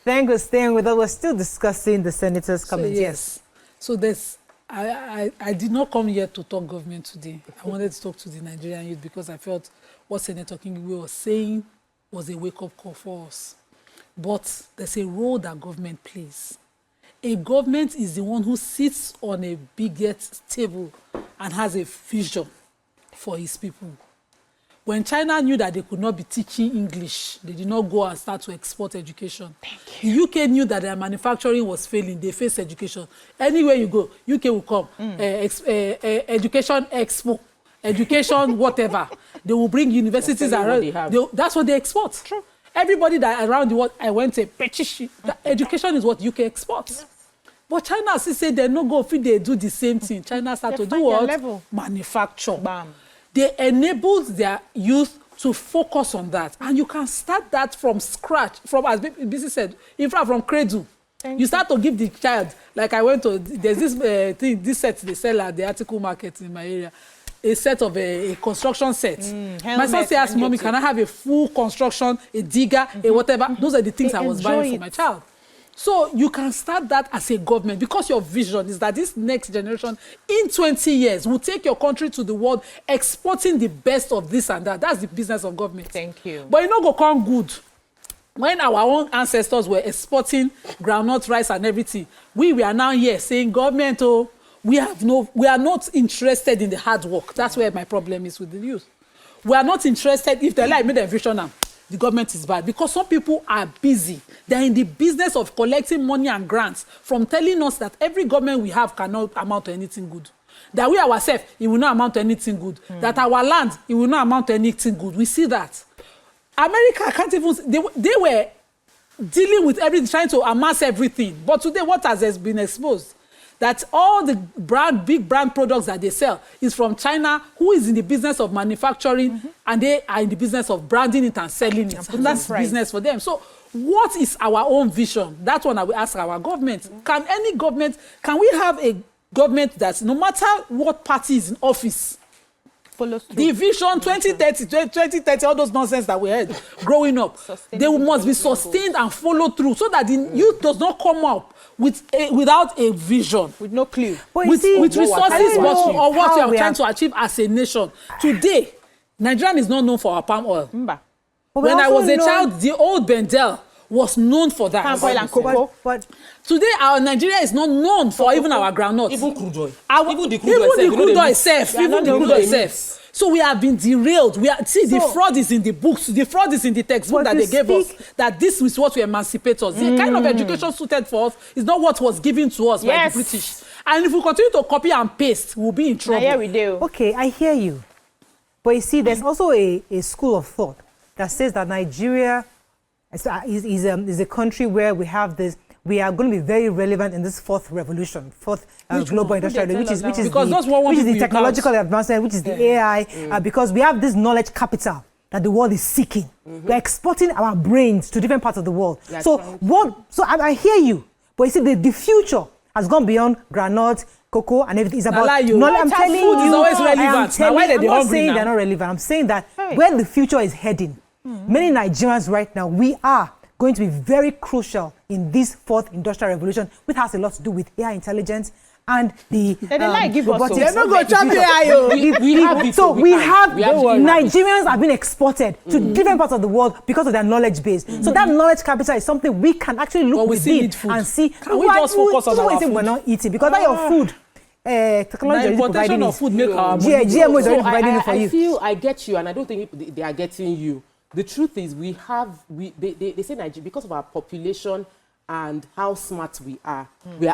Thanks for staying with us. We're still discussing the Senator's comments. Yes. So I did not come here to talk government today. I wanted to talk to the Nigerian youth because I felt what Senator Kingibe was saying was a wake-up call for us. But there's a role that government plays. A government is the one who sits on a biggest table and has a vision for his people. When China knew that they could not be teaching English, they did not go and start to export education. The UK knew that their manufacturing was failing. They faced education. Anywhere you go, UK will come. Education expo, education whatever. They will bring universities around. That's what they export. True. Everybody that around the world, I went to education is what UK exports. Yes. But China still say they no go if they do the same thing. China start to do what? Manufacture. Bam. They enabled their youth to focus on that. And you can start that from scratch, from, as BC said, in fact, from cradle. You start to give the child, like I went to, there's this thing, this set they sell at the article market in my area, a set of a construction set. My son say, ask mommy, can I have a full construction, a digger, a whatever? Those are the things I was buying for my child. So you can start that as a government because your vision is that this next generation in 20 years will take your country to the world exporting the best of this and that. That's the business of government. Thank you. But you know go come good. When our own ancestors were exporting groundnut rice and everything, we are now here saying government, oh, we are not interested in the hard work. That's where my problem is with the youth. We are not interested if they like made a vision now. The government is bad because some people are busy. They're in the business of collecting money and grants from telling us that every government we have cannot amount to anything good. That we ourselves, it will not amount to anything good. That our land, it will not amount to anything good. We see that. America can't even, they were dealing with everything, trying to amass everything. But today, what has been exposed? That all the big brand products that they sell is from China, who is in the business of manufacturing, and they are in the business of branding it and selling it. And that's business for them. So what is our own vision? That's one I will ask our government. Can any government, can we have a government that no matter what party is in office, follows through? The vision 2030, all those nonsense that we had growing up, they must be sustained and follow through so that the youth does not come up without a vision, with no clue, with resources, or what we are trying to achieve as a nation. Today, Nigerian is not known for our palm oil. When I was a child, the old Bendel was known for that. Palm oil and cocoa. But today, our Nigeria is not known for even our groundnuts. Even crude oil. Even the crude oil itself. So we have been derailed. The fraud is in the books. The fraud is in the textbook that they gave us. That this is what will emancipate us. The kind of education suited for us is not what was given to us by the British. And if we continue to copy and paste, we'll be in trouble. Yeah, we do. Okay, I hear you. But you see, there's also a school of thought that says that Nigeria is a country where we have this. We are going to be very relevant in this fourth revolution, global industrial revolution, which is the technological advancement, which is the AI, because we have this knowledge capital that the world is seeking. We're exporting our brains to different parts of the world. So I hear you, but you see, the future has gone beyond granite, cocoa, and everything. It's about knowledge. I'm telling you, food is always relevant. I'm not saying they're not relevant. I'm saying that where the future is heading, many Nigerians right now, we are going to be very crucial in this fourth industrial revolution, which has a lot to do with AI intelligence and the robotics. They're not going to champion AI. So we have Nigerians have been exported to different parts of the world because of their knowledge base. So that knowledge capital is something we can actually look within and see. Can we just focus on our food? We're not eating because that your food. Technology is providing of food make our GMO is already providing it for you. I get you, and I don't think they are getting you. The truth is, they say Nigeria, because of our population and how smart we are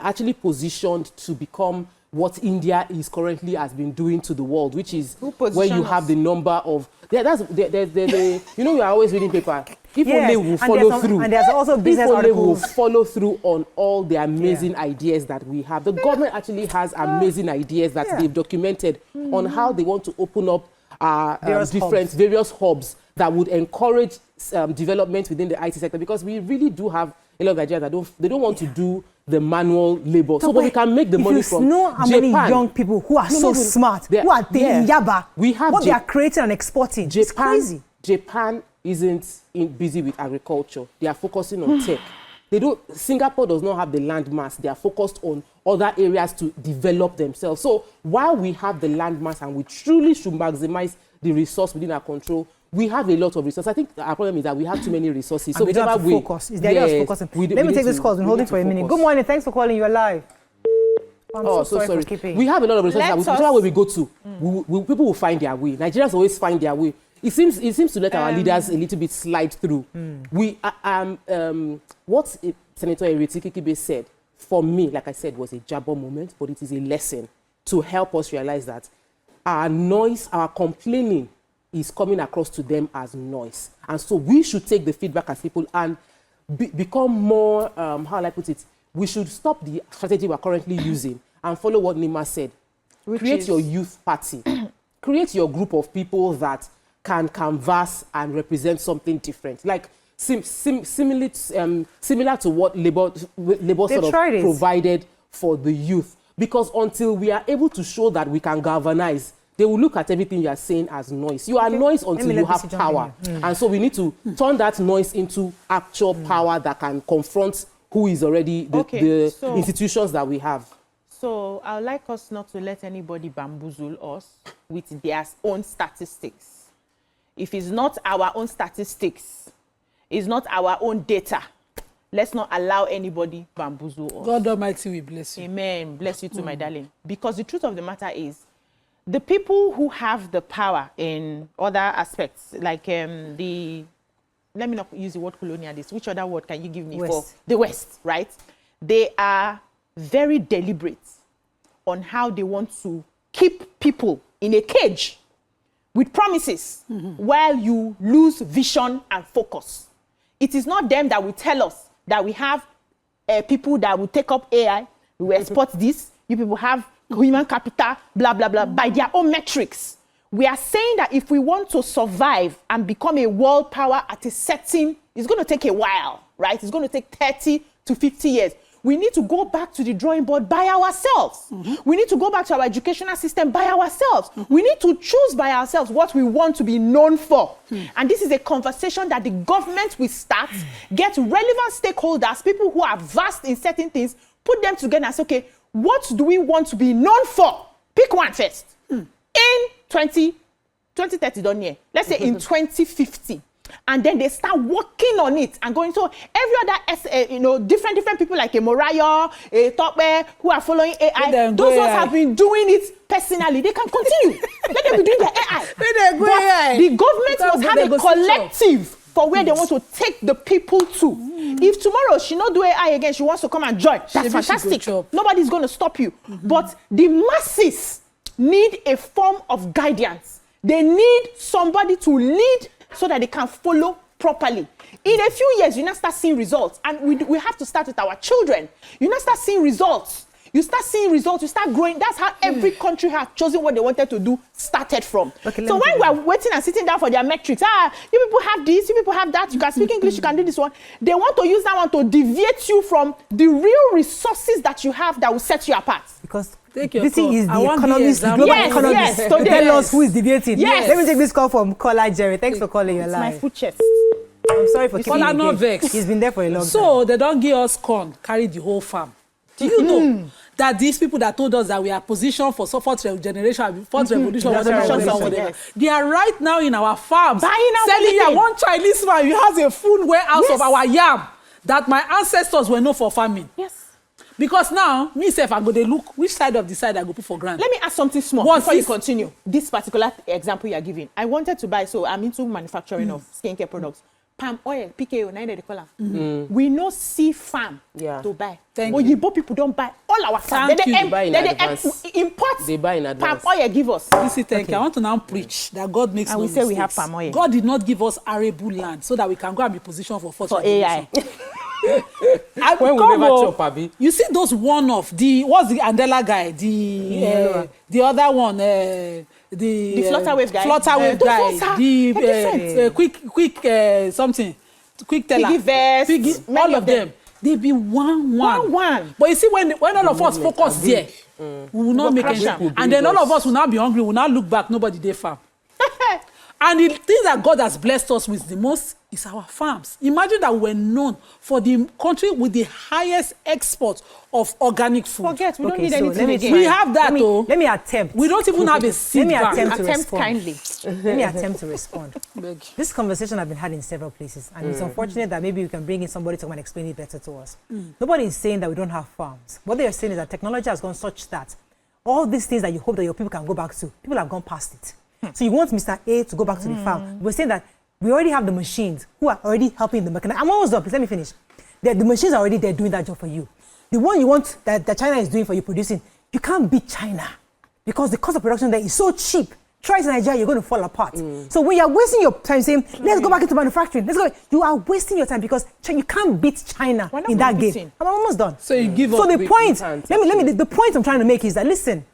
actually positioned to become what India is currently has been doing to the world, which is where you have the number of you know, you are always reading paper. If only will follow through. And there's also business articles. Will follow through on all the amazing ideas that we have. The government actually has amazing ideas that they've documented on how they want to open up various hubs that would encourage development within the IT sector, because we really do have a lot of Nigerians that don't want to do the manual labor. So we can make the money from Japan. You know how many young people who are so smart, who are in Yaba, what they are creating and exporting. It's crazy. Japan isn't busy with agriculture. They are focusing on tech. Singapore does not have the land mass. They are focused on other areas to develop themselves. So while we have the land mass and we truly should maximize the resource within our control, we have a lot of resources. I think our problem is that we have too many resources. So we don't have to focus. It's the idea of focusing. Let me take this call and hold it for a minute. Good morning. Thanks for calling. You're live. I'm so sorry. We have a lot of resources. Whichever way we go to, people will find their way. Nigerians always find their way. It seems to let our leaders a little bit slide through. What Senator Ireti Kingibe said, for me, like I said, was a jabber moment, but it is a lesson to help us realize that our noise, our complaining is coming across to them as noise. And so we should take the feedback as people and become more, how will I put it, we should stop the strategy we're currently using and follow what Nima said. Create your youth party. Create your group of people that can canvass and represent something different. Like similar to what Labour sort of provided for the youth. Because until we are able to show that we can galvanize, they will look at everything you are saying as noise. You are noise until you have power. And so we need to turn that noise into actual power that can confront who is already the institutions that we have. So I would like us not to let anybody bamboozle us with their own statistics. If it's not our own statistics, it's not our own data, let's not allow anybody bamboozle us. God Almighty will bless you. Amen. Bless you too, my darling. Because the truth of the matter is, the people who have the power in other aspects, like let me not use the word colonialist. Which other word can you give me for the West, right? They are very deliberate on how they want to keep people in a cage with promises while you lose vision and focus. It is not them that will tell us that we have people that will take up AI, we will export this, you people have human capital, blah, blah, blah, by their own metrics. We are saying that if we want to survive and become a world power at a setting, it's going to take a while, right? It's going to take 30 to 50 years. We need to go back to the drawing board by ourselves. We need to go back to our educational system by ourselves. We need to choose by ourselves what we want to be known for. And this is a conversation that the government will start, get relevant stakeholders, people who are vast in certain things, put them together and say, okay, what do we want to be known for? Pick one first. In 2030, don't you? Let's say in 2050. And then they start working on it and going. So every other, different people like a Moriah, a Topper, who are following AI, those ones have been doing it personally. They can continue. Let them be doing their AI. But the government must have a collective for where they want to take the people to. If tomorrow she not do AI again, she wants to come and join, that's fantastic. Nobody's going to stop you. But the masses need a form of guidance. They need somebody to lead so that they can follow properly. In a few years, you now start seeing results. And we have to start with our children. You now start seeing results. You start seeing results, you start growing. That's how every country has chosen what they wanted to do, started from. Okay, so when we're waiting and sitting down for their metrics, you people have this, you people have that, you can speak English, you can do this one. They want to use that one to deviate you from the real resources that you have that will set you apart. Because this is the economist, the global economist. Tell us who is deviating. Let me take this call from caller Jerry. Thanks for calling your line. My food chest. I'm sorry for keeping you not vex. He's been there for a long time. So they don't give us corn, carry the whole farm. Do you know that these people that told us that we are positioned for fourth generation, fourth revolution, whatever, they are right now in our farms selling that one Chinese man who has a full warehouse of our yam that my ancestors were known for farming. Yes. Because now, myself, I'm going to look which side of the side I go put for granted. Let me ask something small before you continue. This particular example you are giving, I wanted to buy, so I'm into manufacturing of skincare products. Palm oil, PKO, now they call them. We no see farm to buy. Oyibo people don't buy all our farm. They import. They buy in advance. Palm oil give us. Thank you. I want to now preach that God makes no mistakes. And we say we have palm oil. God did not give us arable land so that we can go and be positioned for AI. When we never chop, Abi. You see those one of what's the Andela guy? The other one, the Flutterwave guy. Flutterwave guy. The quick something. Quick teller. All of them. They be one. But you see, when all of us focus there, we will not make any. And then all of us will now be hungry. We will now look back. Nobody there farm. And the thing that God has blessed us with the most is our farms. Imagine that we're known for the country with the highest export of organic food. Forget, we don't Okay, need so anything let me again. We have that, though. Let me attempt. We don't even have a seed Let me bank. attempt to Attempt respond. kindly. Let me attempt to respond. Beg. This conversation has been had in several places, and it's unfortunate that maybe we can bring in somebody to come and explain it better to us. Nobody is saying that we don't have farms. What they are saying is that technology has gone such that all these things that you hope that your people can go back to, people have gone past it. So you want Mr. A to go back to the farm. We're saying that we already have the machines who are already helping the mechanic. I'm almost done, please let me finish. The machines are already there doing that job for you. The one you want that China is doing for you producing, you can't beat China because the cost of production there is so cheap. Try it in Nigeria, you're going to fall apart. So when you're wasting your time saying, let's go back into manufacturing, let's go, you are wasting your time because you can't beat China in that game. I'm almost done. So you give up. So the point, can't, the point I'm trying to make is that, listen,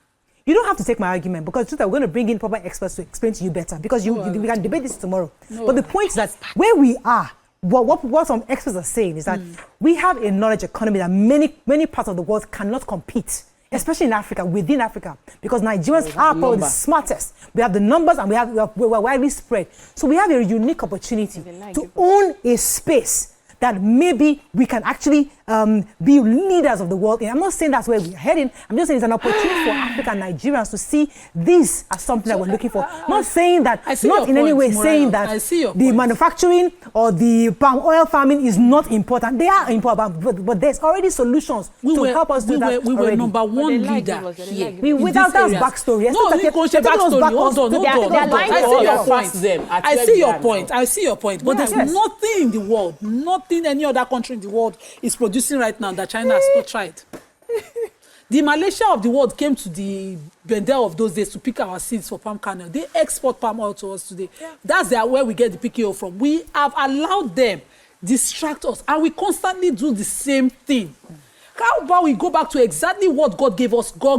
you don't have to take my argument because it's true that we're going to bring in proper experts to explain to you better because we can debate this tomorrow. But the point is that where we are, what some experts are saying is that we have a knowledge economy that many parts of the world cannot compete, especially in Africa, within Africa, because Nigerians are probably the smartest. We have the numbers and we're widely spread. So we have a unique opportunity to own a space that maybe we can actually be leaders of the world. And I'm not saying that's where we're heading. I'm just saying it's an opportunity for African Nigerians to see this as something that we're looking for. Not saying that, not in any way saying that the manufacturing or the palm oil farming is not important. They are important, but there's already solutions to help us do that. We were number one leader here. Without that backstory. No, you can't say backstory. Hold on. I see your point. I see your point. But there's nothing in the world, nothing any other country in the world is producing right now that China has not tried. The Malaysia of the world came to the Bendel of those days to pick our seeds for palm kernel. They export palm oil to us today. That's where we get the PKO from. We have allowed them distract us, and we constantly do the same thing. How about we go back to exactly what God gave us? Go.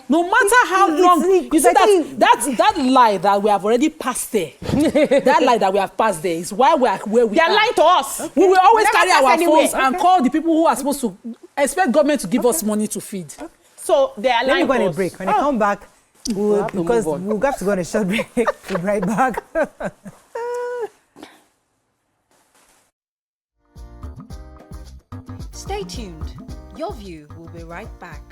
No matter how long. You see that lie that we have already passed there. That lie that we have passed there is why we are where we are. They are lying to us. We will always carry our phones and call the people who are supposed to expect government to give us money to feed. So they are lying to us. Let me go on a break. When I come back, because we'll have to go on a short break. We'll be right back. Stay tuned. Your View will be right back.